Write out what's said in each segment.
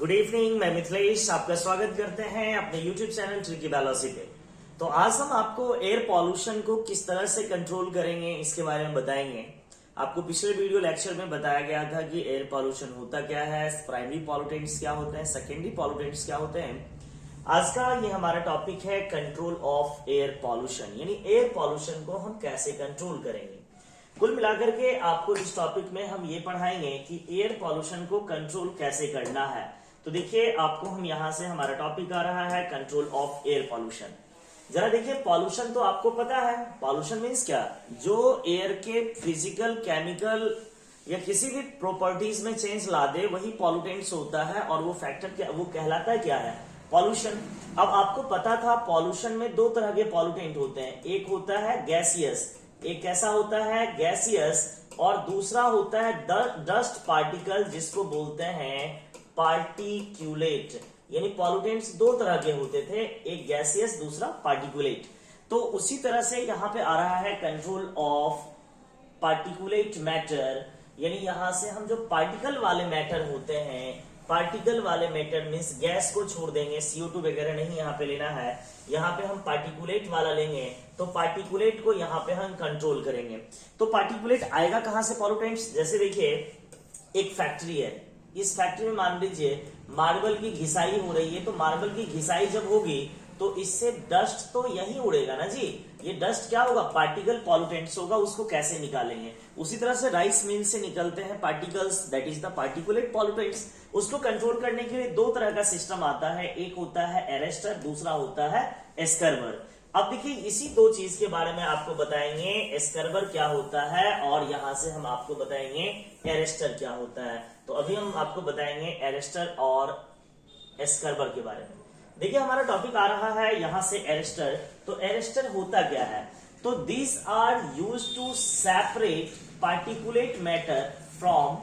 Good evening, मैं मिथिलेश आपका स्वागत करते हैं अपने यूट्यूब चैनल ट्रिकी बायोलॉजी पे। तो आज हम आपको एयर पॉल्यूशन को किस तरह से कंट्रोल करेंगे इसके बारे में बताएंगे। आपको पिछले वीडियो लेक्चर में बताया गया था कि एयर पॉल्यूशन होता क्या है, प्राइमरी पॉल्यूटेंट्स क्या होते हैं, सेकेंडरी पॉल्यूटेंट्स क्या होते हैं। आज का ये हमारा टॉपिक है कंट्रोल ऑफ एयर पॉल्यूशन, यानी एयर पॉल्यूशन को हम कैसे कंट्रोल करेंगे। कुल मिलाकर के आपको इस टॉपिक में हम ये पढ़ाएंगे कि एयर पॉल्यूशन को कंट्रोल कैसे करना है। तो देखिए, आपको हम यहां से हमारा टॉपिक आ रहा है कंट्रोल ऑफ एयर पॉल्यूशन। जरा देखिए, पॉल्यूशन तो आपको पता है, पॉल्यूशन मीन्स क्या, जो एयर के फिजिकल, केमिकल या किसी भी प्रॉपर्टीज में चेंज ला दे वही पॉल्यूटेंट्स होता है, और वो फैक्टर क्या, वो कहलाता है क्या है, पॉल्यूशन। अब आपको पता था पॉल्यूशन में दो तरह के पॉल्यूटेंट होते हैं, एक होता है गैसियस, एक कैसा होता है गैसियस, और दूसरा होता है डस्ट पार्टिकल जिसको बोलते हैं पार्टिकुलेट। यानी पॉल्यूटेंट्स दो तरह के होते थे, एक गैसियस दूसरा पार्टिकुलेट। तो उसी तरह से यहां पे आ रहा है कंट्रोल ऑफ पार्टिकुलेट मैटर, यानी यहां से हम जो पार्टिकल वाले मैटर होते हैं, पार्टिकल वाले मैटर मीन्स गैस को छोड़ देंगे, CO2 वगैरह नहीं यहाँ पे लेना है, यहाँ पे हम पार्टिकुलेट वाला लेंगे। तो पार्टिकुलेट को यहाँ पे हम कंट्रोल करेंगे। तो पार्टिकुलेट आएगा कहां से पॉल्यूटेंट्स, जैसे देखिए एक फैक्ट्री है, इस फैक्ट्री में मान लीजिए मार्बल की घिसाई हो रही है, तो मार्बल की घिसाई जब होगी तो इससे डस्ट तो यही उड़ेगा ना जी। ये डस्ट क्या होगा, पार्टिकल पॉल्यूटेंट्स होगा, उसको कैसे निकालेंगे। उसी तरह से राइस मिल से निकलते हैं particles, that is the particulate pollutants. उसको कंट्रोल करने के लिए दो तरह का सिस्टम आता है, एक होता है एरेस्टर, दूसरा होता है एस्कर्बर। अब देखिए, इसी दो चीज के बारे में आपको बताएंगे, एस्कर्बर क्या होता है और यहां से हम आपको बताएंगे एरेस्टर क्या होता है। तो अभी हम आपको बताएंगे एरेस्टर और एस्कर्बर के बारे में। देखिए, हमारा टॉपिक आ रहा है यहां से एरेस्टर। तो एरेस्टर होता क्या है, तो this are used to separate particulate matter from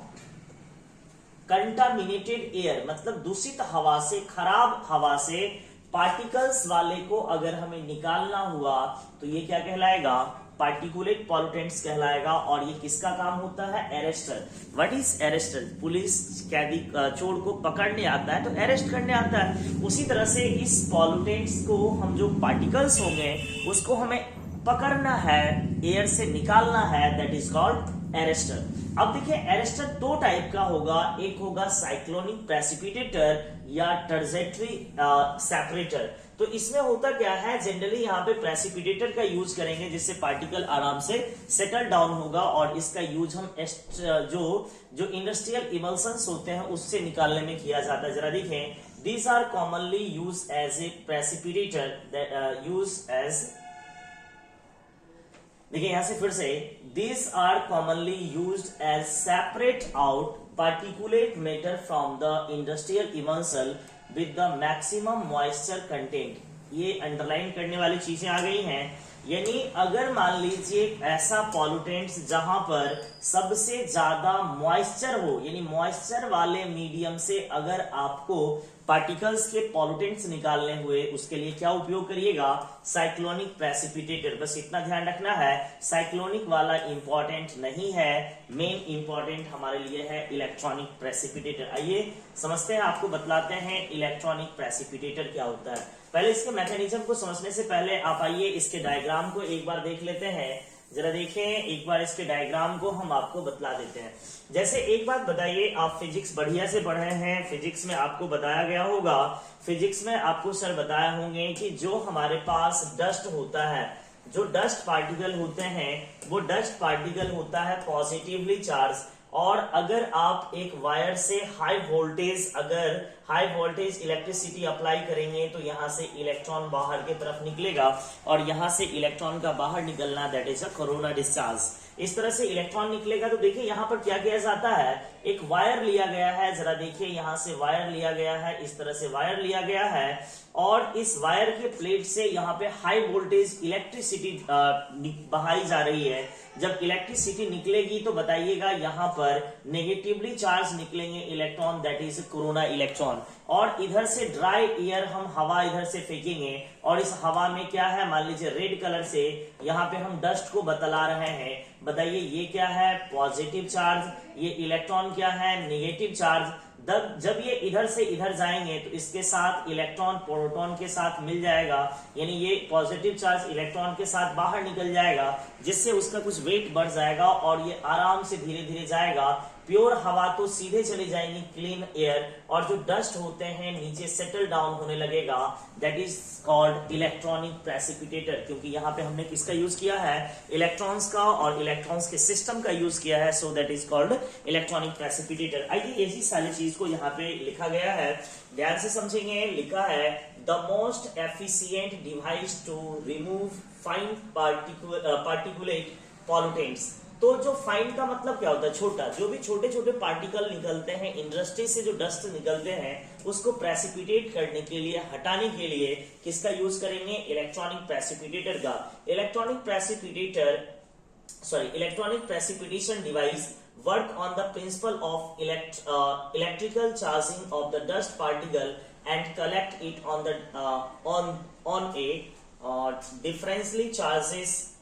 contaminated air, मतलब दूषित हवा से, खराब हवा से पार्टिकल्स वाले को अगर हमें निकालना हुआ तो ये क्या कहलाएगा, पार्टिकुलेट पॉल्यूटेंट्स कहलाएगा। और ये किसका काम होता है, arrester. What is arrester, police कैदी चोर को पकड़ने आता है तो अरेस्ट करने आता है, उसी तरह से इस पॉल्यूटेंट्स को हम जो पार्टिकल्स होंगे उसको हमें पकड़ना है, एयर से निकालना है, दैट इज कॉल्ड एरेस्टर। अब देखिए, एरेस्टर दो टाइप का होगा, एक होगा साइक्लोनिक प्रेसिपिटेटर या टर्जेटरी सेपरेटर। तो इसमें होता क्या है, जनरली यहाँ पे प्रेसिपिटेटर का यूज करेंगे जिससे पार्टिकल आराम से सेटल डाउन होगा, और इसका यूज हम जो इंडस्ट्रियल इमल्सन्स होते हैं उससे निकालने में किया जाता है। जरा देखें, these are commonly use as a precipitator, use as, देखिए यहां से फिर से, these are commonly used as separate out particulate matter from the industrial emulsion with the maximum moisture content। ये अंडरलाइन करने वाली चीजें आ गई हैं, यानी अगर मान लीजिए ऐसा पॉल्यूटेंट्स जहां पर सबसे ज्यादा मॉइस्चर हो, यानी मॉइस्चर वाले मीडियम से अगर आपको पार्टिकल्स के पॉल्यूटेंट्स निकालने हुए, उसके लिए क्या उपयोग करिएगा, साइक्लोनिक प्रेसिपिटेटर। बस इतना ध्यान रखना है, साइक्लोनिक वाला इंपॉर्टेंट नहीं है, मेन इंपॉर्टेंट हमारे लिए है इलेक्ट्रॉनिक प्रेसिपिटेटर। आइए समझते हैं, आपको बतलाते हैं इलेक्ट्रॉनिक प्रेसिपिटेटर क्या होता है। पहले इसके मैकेनिज्म को समझने से पहले आप आइए इसके डायग्राम को एक बार देख लेते हैं। जरा देखें, एक बार इसके डायग्राम को हम आपको बतला देते हैं। जैसे एक बात बताइए, आप फिजिक्स बढ़िया से पढ़े हैं, फिजिक्स में आपको बताया गया होगा, फिजिक्स में आपको सर बताया होंगे कि जो हमारे पास डस्ट होता है, जो डस्ट पार्टिकल होते हैं, वो डस्ट पार्टिकल होता है पॉजिटिवली चार्ज, और अगर आप एक वायर से हाई वोल्टेज इलेक्ट्रिसिटी अप्लाई करेंगे तो यहां से इलेक्ट्रॉन बाहर की तरफ निकलेगा, और यहां से इलेक्ट्रॉन का बाहर निकलना, that is a corona discharge. इस तरह से इलेक्ट्रॉन निकलेगा। तो देखिए यहाँ पर क्या किया जाता है, एक वायर लिया गया है, जरा देखिए यहाँ से वायर लिया गया है, इस तरह से वायर लिया गया है, और इस वायर के प्लेट से यहाँ पे हाई वोल्टेज इलेक्ट्रिसिटी बहाई जा रही है। जब इलेक्ट्रिसिटी निकलेगी तो बताइएगा यहाँ पर नेगेटिवली चार्ज निकलेंगे electron, that is corona electron. और इधर से ड्राई एयर, हम हवा इधर से फेंकेंगे, और इस हवा में क्या है, मान लीजिए रेड कलर से यहाँ पे हम डस्ट को बतला रहे हैं। बताइए ये क्या है, पॉजिटिव चार्ज, ये इलेक्ट्रॉन क्या है, नेगेटिव चार्ज। जब ये इधर से इधर जाएंगे तो इसके साथ इलेक्ट्रॉन प्रोटॉन के साथ मिल जाएगा, यानी ये पॉजिटिव चार्ज इलेक्ट्रॉन के साथ बाहर निकल जाएगा, जिससे उसका कुछ वेट बढ़ जाएगा और ये आराम से धीरे धीरे जाएगा। प्योर हवा तो सीधे चली जाएंगी क्लीन एयर, और जो डस्ट होते हैं नीचे सेटल डाउन होने लगेगा। That is called electronic precipitator, क्योंकि यहाँ पे हमने किसका यूज किया है, इलेक्ट्रॉन्स का, और इलेक्ट्रॉन्स के सिस्टम का यूज किया है। So that is called electronic precipitator. आइए इसी सारी चीज को यहाँ पे लिखा गया है, ध्यान से समझेंगे। लिखा है the most efficient device to remove fine particulate pollutants. तो जो फाइन का मतलब क्या होता है, छोटा, जो भी छोटे छोटे पार्टिकल निकलते हैं इंडस्ट्री से, जो डस्ट निकलते हैं उसको प्रेसिपिटेट करने के लिए, हटाने के लिए किसका यूज करेंगे, इलेक्ट्रॉनिक प्रेसिपिटेटर का। Electronic precipitation device work on the principle of electrical charging of the dust particle and collect it on A differentially charges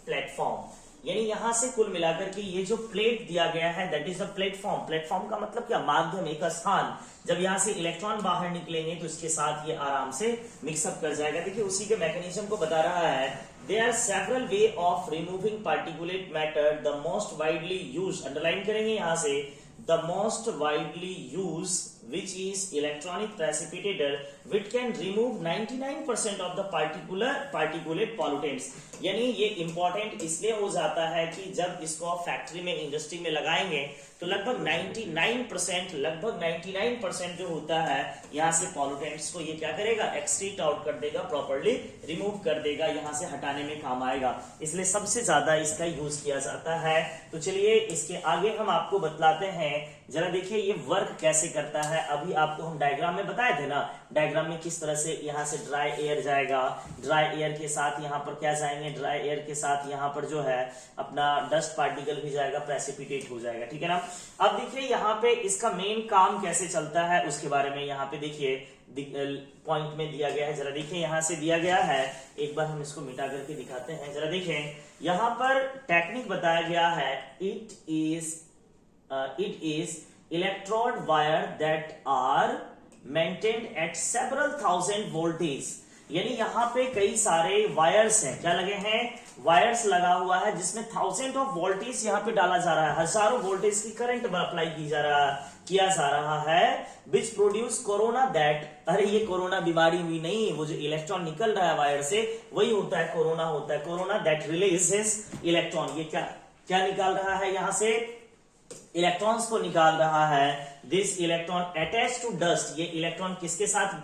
platform. यानी यहां से कुल मिलाकर के ये जो प्लेट दिया गया है that is a platform. Platform का मतलब क्या, माध्यम, एक स्थान। जब यहां से इलेक्ट्रॉन बाहर निकलेंगे तो इसके साथ ये आराम से मिक्सअप कर जाएगा। देखिए उसी के मैकेनिज्म को बता रहा है। There are several way of removing particulate matter. The most widely use, underline करेंगे यहां से, the most widely use which is electronic precipitator which can remove 99% of the particulate pollutants। यानी ये इंपॉर्टेंट इसलिए हो जाता है कि जब इसको फैक्ट्री में, इंडस्ट्री में लगाएंगे तो लगभग 99% जो होता है यहाँ से पॉल्यूटेंट्स को ये क्या करेगा, एक्सट्रीट आउट कर देगा, प्रॉपर्ली रिमूव कर देगा, यहाँ से हटाने में काम आएगा। इसलिए सबसे ज्यादा इसका यूज किया जाता है। तो चलिए इसके आगे हम आपको बतलाते हैं। जरा देखिए ये वर्क कैसे करता है। अभी आपको हम डायग्राम में बताए थे ना, डायग्राम में किस तरह से यहाँ से ड्राई एयर जाएगा, ड्राई एयर के साथ यहाँ पर क्या जाएंगे, ड्राई एयर के साथ यहाँ पर जो है अपना डस्ट पार्टिकल भी जाएगा, प्रेसिपिटेट हो जाएगा, ठीक है ना। अब देखिए यहाँ पे इसका मेन काम कैसे चलता है उसके बारे में यहाँ पे देखिए पॉइंट में दिया गया है। जरा देखिए यहाँ से दिया गया है, एक बार हम इसको मिटा करके दिखाते हैं। जरा देखिए यहाँ पर टेक्निक बताया गया है, it is electrode wire that are maintained at several thousand voltage। यानी यहाँ पे कई सारे वायर्स हैं, क्या लगे हैं, वायर्स लगा हुआ है जिसमें 1000 ऑफ वोल्टेज यहाँ पे डाला जा रहा है, हजारों वोल्टेज की करंट अप्लाई किया जा रहा है, विच प्रोड्यूस कोरोना दैट। अरे ये कोरोना बीमारी भी नहीं, वो जो इलेक्ट्रॉन निकल रहा है वायर से वही होता है कोरोना, होता है कोरोना दैट रिलीजेस इलेक्ट्रॉन। ये क्या निकाल रहा है, यहाँ से इलेक्ट्रॉन्स को निकाल रहा है। This electron attach to dust, ये इलेक्ट्रॉन किसके साथ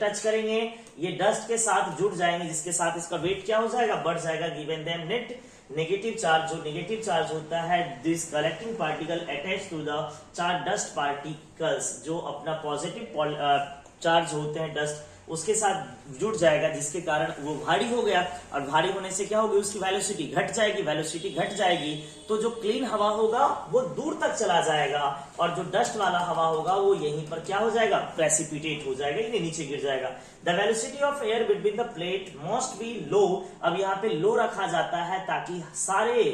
टच करेंगे, ये डस्ट के साथ जुड़ जाएंगे, जिसके साथ इसका वेट क्या हो जाएगा, बढ़ जाएगा। Given them net negative charge, जो नेगेटिव चार्ज होता है, this collecting particle attach to the charge dust particles, जो अपना पॉजिटिव चार्ज होते हैं डस्ट, उसके साथ जुड़ जाएगा, जिसके कारण वो भारी हो गया, और भारी होने से क्या होगी, उसकी वेलोसिटी घट जाएगी। वेलोसिटी घट जाएगी तो जो क्लीन हवा होगा वो दूर तक चला जाएगा, और जो डस्ट वाला हवा होगा वो यहीं पर क्या हो जाएगा, प्रेसिपिटेट हो जाएगा, यानी नीचे गिर जाएगा। The velocity of air between the plate must be low. अब यहाँ पे लो रखा जाता है ताकि सारे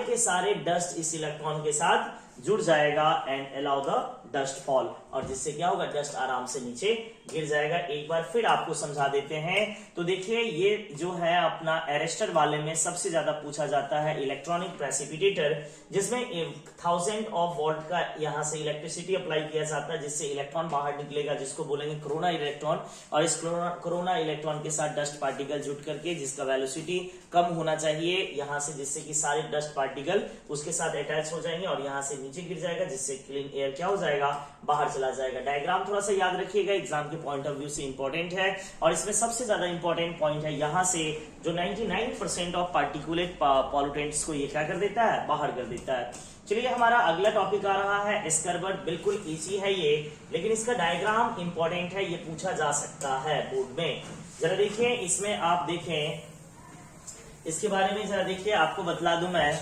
के सारे डस्ट इस इलेक्ट्रॉन के साथ जुड़ जाएगा, and allow the dust fall, और जिससे क्या होगा, डस्ट आराम से नीचे गिर जाएगा। एक बार फिर आपको समझा देते हैं। तो देखिए ये जो है अपना एरेस्टर वाले में सबसे ज्यादा पूछा जाता है इलेक्ट्रॉनिक प्रेसिपिटेटर, जिसमें 1000 ऑफ वोल्ट का यहाँ से इलेक्ट्रिसिटी अप्लाई किया जाता है, जिससे इलेक्ट्रॉन बाहर निकलेगा, जिसको बोलेंगे कोरोना इलेक्ट्रॉन। और इस कोरोना इलेक्ट्रॉन के साथ डस्ट पार्टिकल जुट करके, जिसका वेलोसिटी कम होना चाहिए यहाँ से, जिससे कि सारे डस्ट पार्टिकल उसके साथ अटैच हो जाएंगे और यहाँ से नीचे गिर जाएगा, जिससे क्लीन एयर क्या हो जाएगा, बाहर चला जाएगा। डायग्राम थोड़ा सा याद रखिएगा, एग्जाम के पॉइंट ऑफ व्यू से इंपॉर्टेंट है। और इसमें सबसे ज्यादा इंपॉर्टेंट पॉइंट है यहाँ से, जो 99% ऑफ पार्टिकुलेट पॉल्यूटेंट्स को ये क्या कर देता है, बाहर कर देता है। चलिए हमारा अगला टॉपिक आ रहा है एस्कर्बट। बिल्कुल इजी है ये, लेकिन इसका डायग्राम इंपॉर्टेंट है, ये पूछा जा सकता है बोर्ड में। जरा देखिए इसमें आप देखें, इसके बारे में जरा देखिए, आपको बतला दूं मैं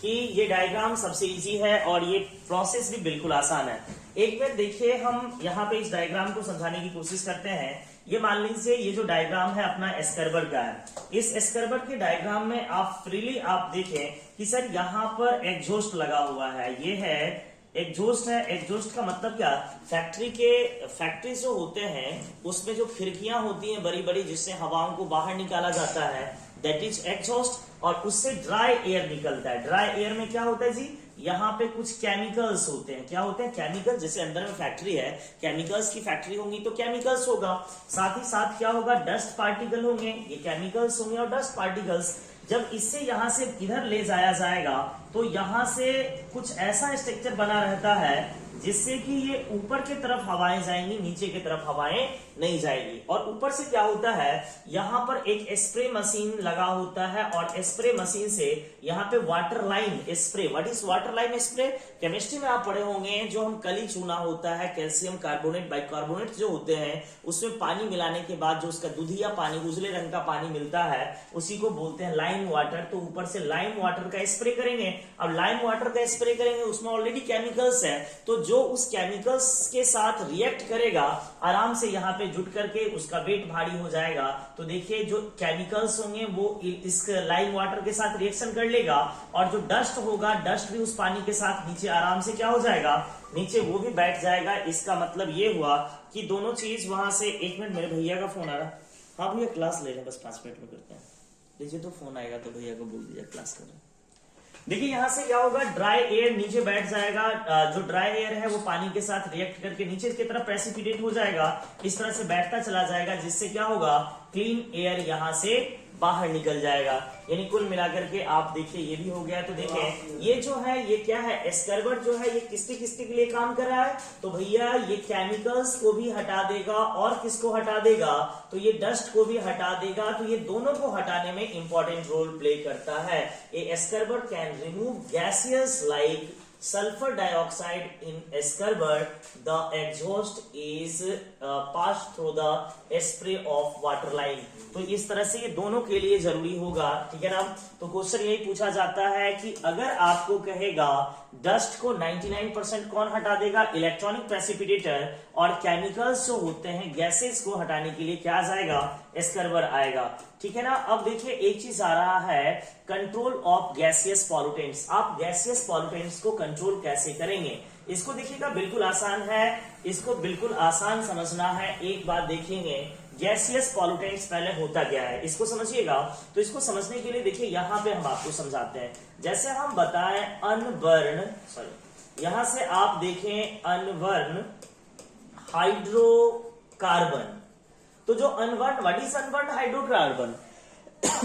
कि ये डायग्राम सबसे इजी है और ये प्रोसेस भी बिल्कुल आसान है। एक बार देखिए, हम यहाँ पे इस डायग्राम को समझाने की कोशिश करते हैं। ये मान लीजिए ये जो डायग्राम है अपना एस्कर्बट का है। इस एस्कर्बट के डायग्राम में आप फ्रीली आप देखें कि सर यहाँ पर एग्जॉस्ट लगा हुआ है, ये है एग्जॉस्ट है, एग्जॉस्ट का मतलब क्या, फैक्ट्री जो होते हैं उसमें जो खिड़कियां होती हैं बड़ी बड़ी जिससे हवाओं को बाहर निकाला जाता है, दैट इज एग्जॉस्ट। और उससे ड्राई एयर निकलता है। ड्राई एयर में क्या होता है जी, यहाँ पे कुछ केमिकल्स होते हैं। क्या होते हैं, केमिकल। जैसे अंदर में फैक्ट्री है, केमिकल्स की फैक्ट्री होंगी तो केमिकल्स होगा, साथ ही साथ क्या होगा, डस्ट पार्टिकल होंगे, ये केमिकल्स होंगे और डस्ट पार्टिकल्स। जब इससे यहां से इधर ले जाया जाएगा तो यहां से कुछ ऐसा स्ट्रक्चर बना रहता है जिससे कि ये ऊपर की तरफ हवाएं जाएंगी, नीचे की तरफ हवाएं नहीं जाएगी। और ऊपर से क्या होता है, यहाँ पर एक स्प्रे मशीन लगा होता है और स्प्रे मशीन से यहाँ पे water line spray. What is water line spray, chemistry में आप पढ़े होंगे, जो हम कली चूना होता है, कैल्शियम कार्बोनेट बाइकार्बोनेट जो होते हैं, उसमें पानी मिलाने के बाद जो उसका दूधिया पानी, उजले रंग का पानी मिलता है, उसी को बोलते हैं लाइम वाटर। तो ऊपर से लाइम वाटर का स्प्रे करेंगे। अब लाइम वाटर का स्प्रे करेंगे, उसमें ऑलरेडी केमिकल्स है, तो जो उस केमिकल्स के साथ रिएक्ट करेगा आराम से यहाँ पे जुट करके उसका वेट भारी हो जाएगा। तो देखिए जो केमिकल्स होंगे वो इस लाइम वाटर के साथ रिएक्शन कर लेगा और जो डस्ट होगा, डस्ट भी उस पानी के साथ नीचे आराम से क्या हो जाएगा, नीचे वो भी बैठ जाएगा। इसका मतलब ये हुआ कि दोनों चीज वहां से, एक मिनट मेरे भैया का फोन आ रहा। हाँ भैया क्लास ले रहे हैं, बस 5 मिनट में करते हैं। लीजिए तो फोन आएगा तो भैया को बोल दीजिए क्लास कर रहे हैं। देखिए यहां से क्या होगा, ड्राई एयर नीचे बैठ जाएगा। जो ड्राई एयर है वो पानी के साथ रिएक्ट करके नीचे की तरफ प्रेसिपिटेट हो जाएगा, इस तरह से बैठता चला जाएगा, जिससे क्या होगा, क्लीन एयर यहां से बाहर निकल जाएगा। यानी कुल मिलाकर के आप देखिए ये भी हो गया। तो देखिए ये जो है ये क्या है, एस्कर्बट जो है ये किसके किसके लिए काम कर रहा है, तो भैया ये केमिकल्स को भी हटा देगा और किसको हटा देगा, तो ये डस्ट को भी हटा देगा। तो ये दोनों को हटाने में इंपॉर्टेंट रोल प्ले करता है। A scrubber can remove gaseous like sulfur dioxide in escargot. The exhaust is passed through the spray of water line. तो इस तरह से ये दोनों के लिए जरूरी होगा, ठीक है ना। तो क्वेश्चन यही पूछा जाता है कि अगर आपको कहेगा डस्ट को 99% कौन हटा देगा, इलेक्ट्रॉनिक प्रेसिपिटेटर, और केमिकल्स जो होते हैं गैसेस को हटाने के लिए क्या आ जाएगा, एस्कर्बर आएगा, ठीक है ना। अब देखिए एक चीज आ रहा है, कंट्रोल ऑफ गैसियस पॉल्यूटेंट्स। आप गैसियस पॉल्यूटेंट्स को कंट्रोल कैसे करेंगे, इसको देखिएगा, बिल्कुल आसान है, इसको बिल्कुल आसान समझना है। एक बात देखेंगे, गैसियस पॉल्यूटेंट्स पहले होता क्या है, इसको समझिएगा। तो इसको समझने के लिए देखिए यहां पे हम आपको समझाते हैं। जैसे हम बताएं अनबर्न, सॉरी यहां से आप देखें अनबर्न हाइड्रोकार्बन। तो जो unburn, what is unburn hydrocarbon,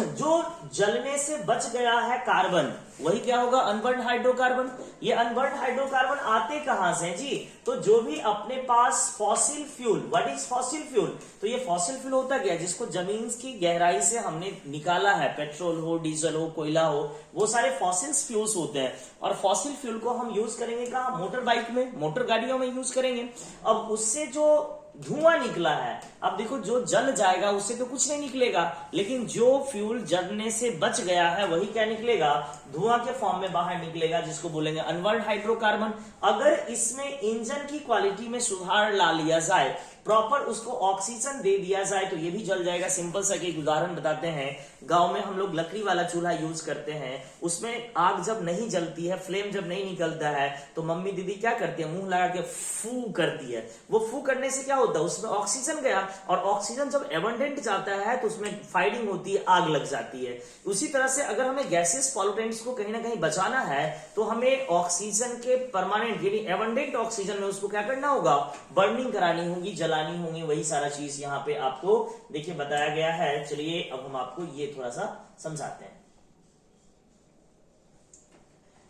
जो जलने से बच गया है कार्बन, वही क्या होगा, अनबर्न हाइड्रोकार्बन। ये अनबर्न हाइड्रोकार्बन आते कहां से जी, तो जो भी अपने पास fossil fuel, what is fossil fuel, तो ये फॉसिल फ्यूल होता क्या, जिसको जमीन की गहराई से हमने निकाला है, पेट्रोल हो, डीजल हो, कोयला हो, वो सारे फॉसिल फ्यूल्स होते हैं। और फॉसिल फ्यूल को हम यूज करेंगे कहां, मोटर बाइक में, मोटर गाड़ियों में यूज करेंगे। अब उससे जो धुआं निकला है, अब देखो जो जल जाएगा उससे तो कुछ नहीं निकलेगा, लेकिन जो फ्यूल जलने से बच गया है वही क्या निकलेगा, धुआं के फॉर्म में बाहर निकलेगा, जिसको बोलेंगे अनबर्न हाइड्रोकार्बन। अगर इसमें इंजन की क्वालिटी में सुधार ला लिया जाए, प्रॉपर उसको ऑक्सीजन दे दिया जाए, तो ये भी जल जाएगा। सिंपल सा एक उदाहरण बताते हैं, गांव में हम लोग लकड़ी वाला चूल्हा यूज करते हैं, उसमें आग जब नहीं जलती है, फ्लेम जब नहीं निकलता है, तो मम्मी दीदी क्या करती है, मुंह लगा के फू करती है। वो फू करने से क्या होता है, उसमें ऑक्सीजन गया, और ऑक्सीजन जब एबंडेंट जाता है तो उसमें फायरिंग होती है, आग लग जाती है। उसी तरह से अगर हमें गैसेस पॉल्यूटेंट्स को कहीं ना कहीं बचाना है, तो हमें ऑक्सीजन के परमानेंट यानी एबंडेंट ऑक्सीजन में उसको क्या करना होगा, बर्निंग करानी होगी, जलानी होंगी, वही सारा चीज यहाँ पे आपको देखिए बताया गया है। चलिए अब हम आपको ये थोड़ा सा समझाते हैं।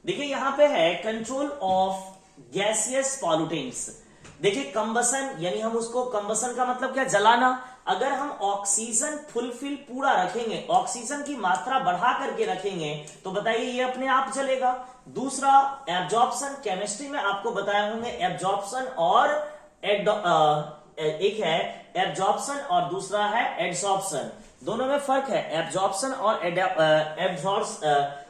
देखिए यहां पे है कंट्रोल ऑफ गैसियस पॉल्यूटेंट्स। देखिए कंबसन, यानी हम उसको, कंबसन का मतलब क्या, जलाना। अगर हम ऑक्सीजन फुलफिल पूरा रखेंगे, ऑक्सीजन की मात्रा बढ़ा करके रखेंगे, तो बताइए ये अपने आप जलेगा। दूसरा एब्जॉर्प्शन, केमिस्ट्री में आपको बताए होंगे एब्जॉर्प्शन और एक है एब्जॉर्प्शन और दूसरा है एडसॉर्प्शन, दोनों में फर्क है। एब्जॉर्प्शन और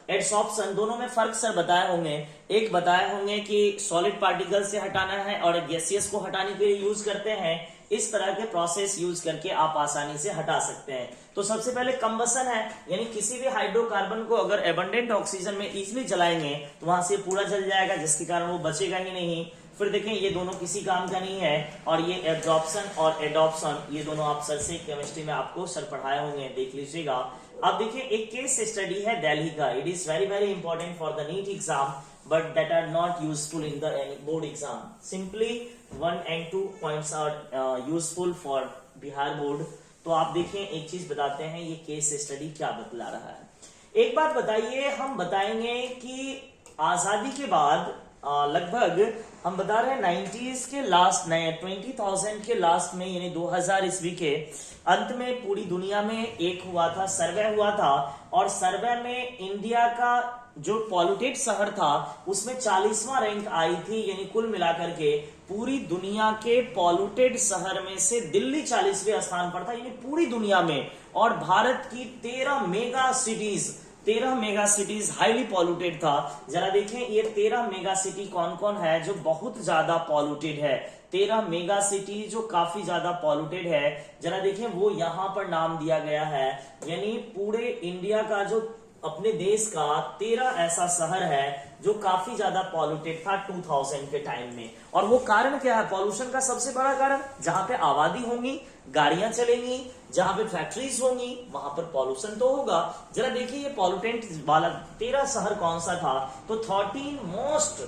एडसॉर्प्शन, दोनों में फर्क सर बताए होंगे। एक बताए होंगे कि सॉलिड पार्टिकल से हटाना है और गैसियस को हटाने के लिए यूज करते हैं। इस तरह के प्रोसेस यूज करके आप आसानी से हटा सकते हैं। तो सबसे पहले कंबसन है, यानी किसी भी हाइड्रोकार्बन को अगर एबंडेंट ऑक्सीजन में इजिली जलाएंगे तो वहां से पूरा जल जाएगा, जिसके कारण वो बचेगा ही नहीं। फिर देखें ये दोनों किसी काम का नहीं है। और ये एब्जॉर्प्शन और एडॉप्शन, ये दोनों आप सर से केमिस्ट्री में आपको सर पढ़ाए होंगे, देख लीजिएगा। अब देखिए एक केस स्टडी है दिल्ली का। It is very very important for the NEET exam but that are not useful in the board exam. Simply 1 and 2 points are useful for Bihar board. तो आप देखें एक चीज बताते हैं, ये केस स्टडी क्या बतला रहा है। एक बात बताइए, हम बताएंगे कि आजादी के बाद लगभग हम बता रहे हैं 90s के लास्ट, 20,000 के लास्ट में, यानी 2000 ईस्वी के अंत में पूरी दुनिया में एक हुआ था, सर्वे हुआ था। और सर्वे में इंडिया का जो पॉल्यूटेड शहर था उसमें 40वां रैंक आई थी, यानी कुल मिलाकर के पूरी दुनिया के पॉल्यूटेड शहर में से दिल्ली 40वें स्थान पर था, यानी पूरी दुनिया में। और भारत की 13 मेगा सिटीज हाईली पॉल्यूटेड था। जरा देखें ये 13 मेगा सिटी कौन कौन है जो बहुत ज्यादा पॉल्यूटेड है। 13 मेगा सिटी जो काफी ज्यादा पॉल्यूटेड है, जरा देखें वो यहां पर नाम दिया गया है। यानी पूरे इंडिया का जो अपने देश का 13 ऐसा शहर है जो काफी ज्यादा पॉल्यूटेड था 2000 के टाइम में। और वो कारण क्या है पॉल्यूशन का? सबसे बड़ा कारण, जहां पे आबादी होंगी, गाड़ियां चलेंगी, जहां पे फैक्ट्रीज होंगी, वहां पर पॉल्यूशन तो होगा। जरा देखिए ये पॉल्यूटेंट वाला 13 शहर कौन सा था? तो 13 most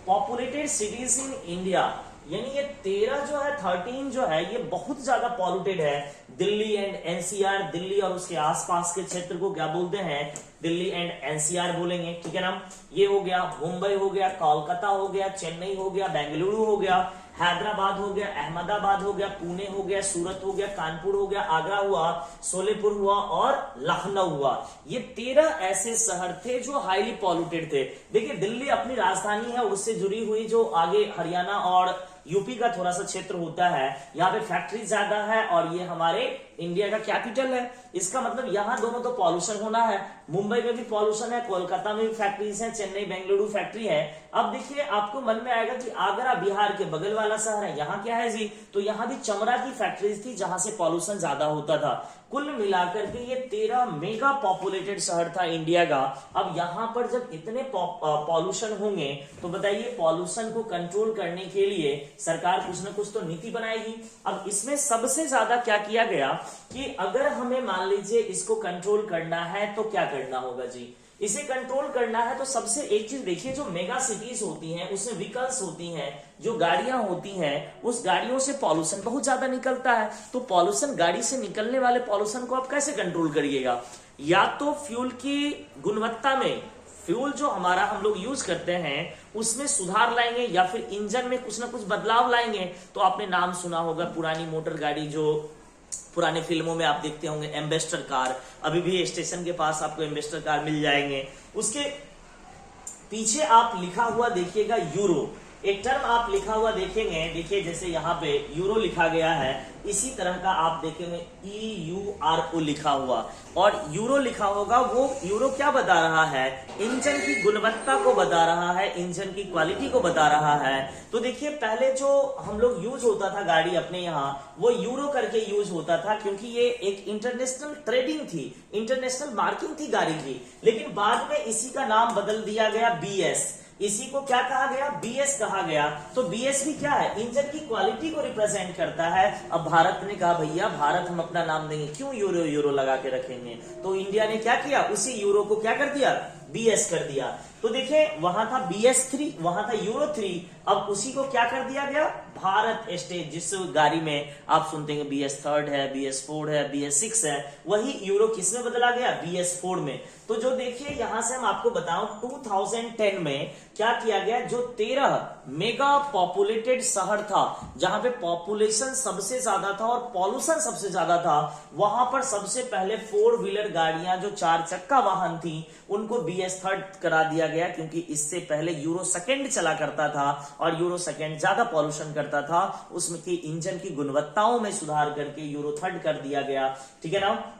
populated cities in India, यानी ये 13 जो है, 13 जो है, ये बहुत ज्यादा पॉल्यूटेड है। दिल्ली एंड एनसीआर, दिल्ली और उसके आसपास के क्षेत्र को क्या बोलते हैं? दिल्ली एंड एनसीआर बोलेंगे, ठीक है ना। ये हो गया, मुंबई हो गया, कोलकाता हो गया, चेन्नई हो गया, बेंगलुरु हो गया, हैदराबाद हो गया, अहमदाबाद हो गया, पुणे हो गया, सूरत हो गया, कानपुर हो गया, आगरा हुआ, सोलेपुर हुआ और लखनऊ हुआ। ये 13 ऐसे शहर थे जो हाईली पॉल्यूटेड थे। देखिए दिल्ली अपनी राजधानी है, उससे जुड़ी हुई जो आगे हरियाणा और यूपी का थोड़ा सा क्षेत्र होता है, यहाँ पे फैक्ट्री ज्यादा है और ये हमारे इंडिया का कैपिटल है। इसका मतलब यहाँ दोनों तो पॉल्यूशन होना है। मुंबई में भी पॉल्यूशन है, कोलकाता में भी फैक्ट्रीज है, चेन्नई बेंगलुरु फैक्ट्री है। अब देखिए आपको मन में आएगा कि आगरा बिहार के बगल वाला शहर है, यहाँ क्या है जी? तो यहाँ भी चमड़ा की फैक्ट्रीज थी जहां से पॉल्यूशन ज्यादा होता था। कुल मिलाकर के ये 13 मेगा पॉपुलेटेड शहर था इंडिया का। अब यहाँ पर जब इतने पॉल्यूशन होंगे तो बताइए पॉल्यूशन को कंट्रोल करने के लिए सरकार कुछ ना कुछ तो नीति बनाएगी। अब इसमें सबसे ज्यादा क्या किया गया कि अगर हमें मान लीजिए इसको कंट्रोल करना है तो क्या करना होगा जी? इसे कंट्रोल करना है तो सबसे एक चीज देखिए, जो मेगा सिटीज होती हैं उसमें व्हीकल्स होती हैं, जो गाड़ियां होती हैं, उस गाड़ियों से पॉल्यूशन बहुत ज्यादा निकलता है। तो पॉल्यूशन, गाड़ी से निकलने वाले पॉल्यूशन को आप कैसे कंट्रोल करिएगा? या तो फ्यूल की गुणवत्ता में, फ्यूल जो हमारा हम लोग यूज करते हैं उसमें सुधार लाएंगे, या फिर इंजन में कुछ ना कुछ बदलाव लाएंगे। तो आपने नाम सुना होगा पुरानी मोटर गाड़ी, जो पुराने फिल्मों में आप देखते होंगे, एम्बेसडर कार। अभी भी स्टेशन के पास आपको एम्बेसडर कार मिल जाएंगे। उसके पीछे आप लिखा हुआ देखिएगा यूरो, एक टर्म आप लिखा हुआ देखेंगे। देखिए जैसे यहाँ पे यूरो लिखा गया है, इसी तरह का आप देखेंगे EURO लिखा हुआ, और यूरो लिखा होगा। वो यूरो क्या बता रहा है? इंजन की गुणवत्ता को बता रहा है, इंजन की क्वालिटी को बता रहा है। तो देखिए पहले जो हम लोग यूज होता था गाड़ी अपने यहाँ, वो यूरो करके यूज होता था, क्योंकि ये एक इंटरनेशनल ट्रेडिंग थी, इंटरनेशनल मार्किंग थी गाड़ी की। लेकिन बाद में इसी का नाम बदल दिया गया BS। इसी को क्या कहा गया? BS कहा गया। तो BS भी क्या है? इंजन की क्वालिटी को रिप्रेजेंट करता है। अब भारत ने कहा भैया भारत हम अपना नाम देंगे, क्यों यूरो यूरो लगा के रखेंगे? तो इंडिया ने क्या किया? उसी यूरो को क्या कर दिया? BS कर दिया। तो देखिए वहां था BS3, वहां था यूरो 3, अब उसी को क्या कर दिया गया? भारत स्टेज। जिस गाड़ी में आप सुनते हैं BS3 है, BS4 है, BS6 है, वही यूरो किस में बदला गया? BS4 में। तो जो देखिए यहां से हम आपको बताऊं 2010 में क्या किया गया, जो 13 मेगा पॉपुलेटेड शहर था जहां पे पॉपुलेशन सबसे ज्यादा था और पॉल्यूशन सबसे ज्यादा था, वहां पर सबसे पहले 4 व्हीलर गाड़ियां जो 4 चक्का वाहन थी उनको BS3 करा दिया गया, क्योंकि इससे पहले यूरो सेकंड चला करता था और यूरो सेकंड ज्यादा पॉल्यूशन करता था। उसमें की इंजन की गुणवत्ताओं में सुधार करके यूरो 3 कर दिया गया, ठीक है ना।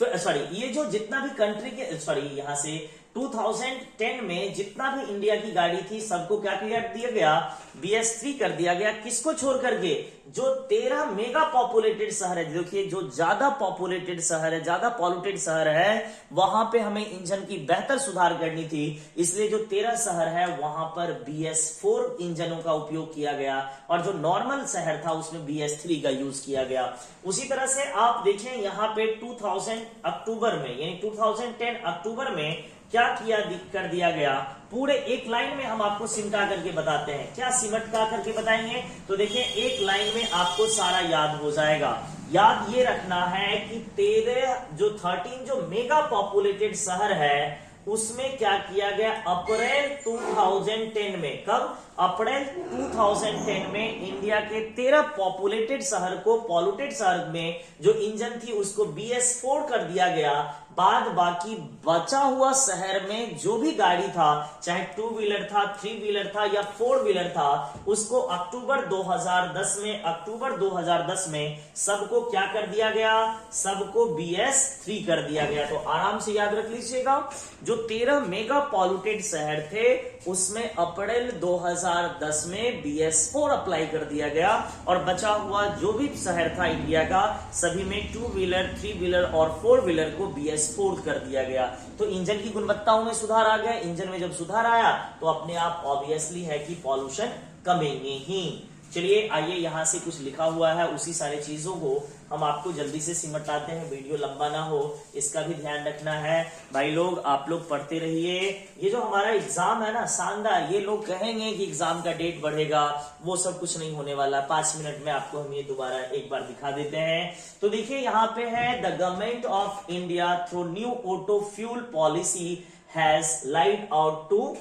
सॉरी, ये जो जितना भी कंट्री के, सॉरी यहाँ से 2010 में जितना भी इंडिया की गाड़ी थी सबको क्या कर दिया गया, BS3 कर दिया गया। किसको छोड़ करके, जो 13 मेगा पॉपुलेटेड शहर है, देखिए जो ज्यादा पॉपुलेटेड शहर है, ज्यादा पॉल्यूटेड शहर है, वहां पे हमें इंजन की बेहतर सुधार करनी थी, इसलिए जो 13 शहर है वहां पर BS4 इंजनों का उपयोग किया गया और जो नॉर्मल शहर था उसमें BS3 का यूज किया गया। उसी तरह से आप देखें यहाँ पे 2000 अक्टूबर में, यानी 2010 अक्टूबर में क्या किया कर दिया गया, पूरे एक लाइन में हम आपको सिमटा करके बताते हैं। क्या सिमट का करके बताएंगे, तो देखिए एक लाइन में आपको सारा याद हो जाएगा। याद ये रखना है कि 13 जो मेगा पॉपुलेटेड शहर है उसमें क्या किया गया, अप्रैल 2010 में, कब, अप्रैल 2010 में इंडिया के 13 पॉपुलेटेड शहर को, पॉल्यूटेड शहर में जो इंजन थी उसको BS4 कर दिया गया। बाद बाकी बचा हुआ शहर में जो भी गाड़ी था, चाहे 2 व्हीलर था, 3 व्हीलर था या 4 व्हीलर था, उसको अक्टूबर 2010 में सबको क्या कर दिया गया, सबको BS3 कर दिया गया। तो आराम से याद रख लीजिएगा, जो 13 मेगा पॉल्यूटेड शहर थे उसमें अप्रैल 2010 में BS4 अप्लाई कर दिया गया और बचा हुआ जो भी शहर था इंडिया का सभी में 2 व्हीलर, 3 व्हीलर और 4 व्हीलर को BS4 कर दिया गया। तो इंजन की गुणवत्ताओं में सुधार आ गया। इंजन में जब सुधार आया तो अपने आप ऑब्वियसली है कि पॉल्यूशन कमेंगे ही। चलिए आइए यहां से कुछ लिखा हुआ है, उसी सारी चीजों को हम आपको जल्दी से सिमटाते हैं, वीडियो लंबा ना हो इसका भी ध्यान रखना है। भाई लोग आप लोग पढ़ते रहिए। ये जो हमारा एग्जाम है ना शानदार, ये लोग कहेंगे कि एग्जाम का डेट बढ़ेगा, वो सब कुछ नहीं होने वाला। 5 मिनट में आपको हम ये दोबारा एक बार दिखा देते हैं। तो देखिए यहाँ पे है, the government of India through new auto fuel policy has laid out to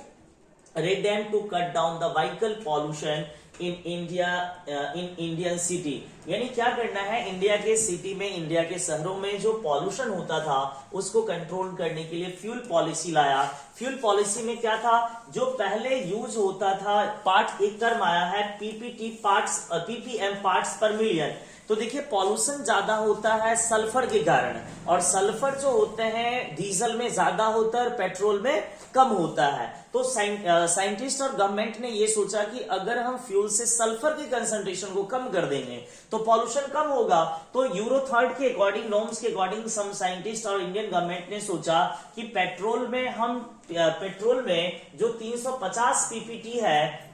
redem to cut down the vehicle pollution in India, in Indian city। यानी क्या करना है, इंडिया के सिटी में, इंडिया के शहरों में जो पॉल्यूशन होता था उसको कंट्रोल करने के लिए फ्यूल पॉलिसी लाया। फ्यूल पॉलिसी में क्या था, जो पहले यूज होता था, पार्ट एक टर्म आया है PPM पार्ट्स पर मिलियन। तो देखिए पॉल्यूशन ज्यादा होता है सल्फर के कारण, और सल्फर जो होते हैं डीजल में ज्यादा होता है और पेट्रोल में कम होता है। तो साइंटिस्ट और गवर्नमेंट ने ये सोचा कि अगर हम फ्यूल से सल्फर की कंसंट्रेशन को कम कर देंगे तो पॉल्यूशन कम होगा। तो यूरो 3 के अकॉर्डिंग, नॉर्म्स के अकॉर्डिंग सम साइंटिस्ट और इंडियन गवर्नमेंट ने सोचा कि पेट्रोल में जो 350 पीपीटी है,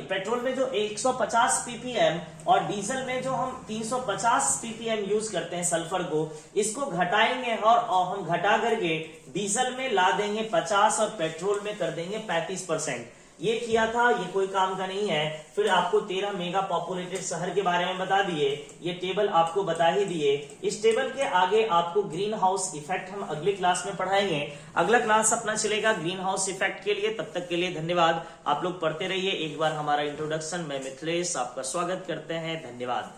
पेट्रोल में जो 150 ppm और डीजल में जो हम 350 ppm यूज करते हैं सल्फर को, इसको घटाएंगे और हम घटा करके डीजल में ला देंगे 50 और पेट्रोल में कर देंगे 35%। ये किया था, ये कोई काम का नहीं है। फिर आपको 13 मेगा पॉपुलेटेड शहर के बारे में बता दिए, ये टेबल आपको बता ही दिए। इस टेबल के आगे आपको ग्रीन हाउस इफेक्ट हम अगले क्लास में पढ़ाएंगे। अगला क्लास अपना चलेगा ग्रीन हाउस इफेक्ट के लिए। तब तक के लिए धन्यवाद, आप लोग पढ़ते रहिए। एक बार हमारा इंट्रोडक्शन में मिथिलेश आपका स्वागत करते हैं। धन्यवाद।